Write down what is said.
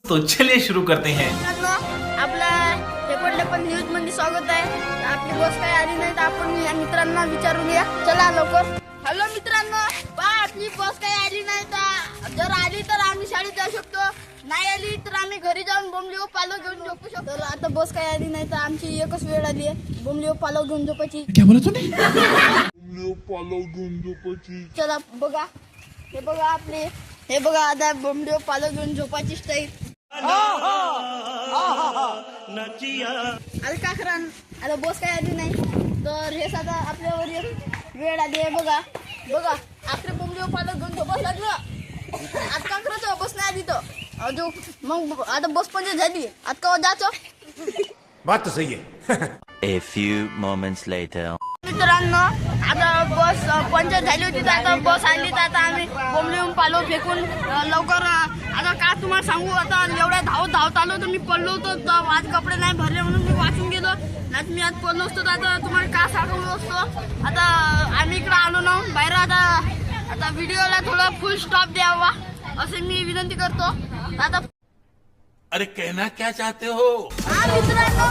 तो चलिए शुरू करते हैं। आपला हे पण न्यूज मध्ये स्वागत आहे। आपली बस काय आली नाही तर आपण या मित्रांना विचारूया। चला लवकर। हॅलो मित्रांनो, पहा आपली बस काय आली नाही तर जर आली तर आम्ही शाळेत जाऊ शकतो, नाही आली तर आम्ही घरी जाऊन बोंबलिओ पालो घेऊन झोपू शकतो। तर आता बस काय आली नाही तर आमची एकच वेळ आली आहे बोंबलिओ पालो घेऊन झोपायची। क्या बोला तूने? पालव घेऊन झोपायची। चला बघा, हे बघा आपले, हे बघा आता बोंबलिओ पालो घेऊन झोपायची स्टाईल। अलकाखरान आता बस काय आली नाही तर हे साधा आपल्यावर एक वेळ आली आहे। बघा बघा आपले बोंबलिओ पालो घेऊन झोपायला लागलं। अलकाखराचं बस नाही आली तर अजून मग आता बस पण झाली आता का जायचं। बात तो सही है। A few moments later. मित्रांनो आता बस पंचर झाली होती तर आता बस आली तर आता आम्ही बोंबलिओ पालो फेकून लवकर आता का तुम्हाला सांगू, आता एवढ्या धावत आलो तर मी पडलो होतो तर माझे कपडे नाही भरले म्हणून मी वाचून गेलो, नाही मी आज पडलो असतो तर आता तुम्हाला का सांगू असतो। आता आम्ही इकडे आलो ना बाहेर, आता व्हिडिओला थोडा फुल स्टॉप द्यावा असे मी विनंती करतो। आता अरे कहना क्या चाहते हो? मित्रांनो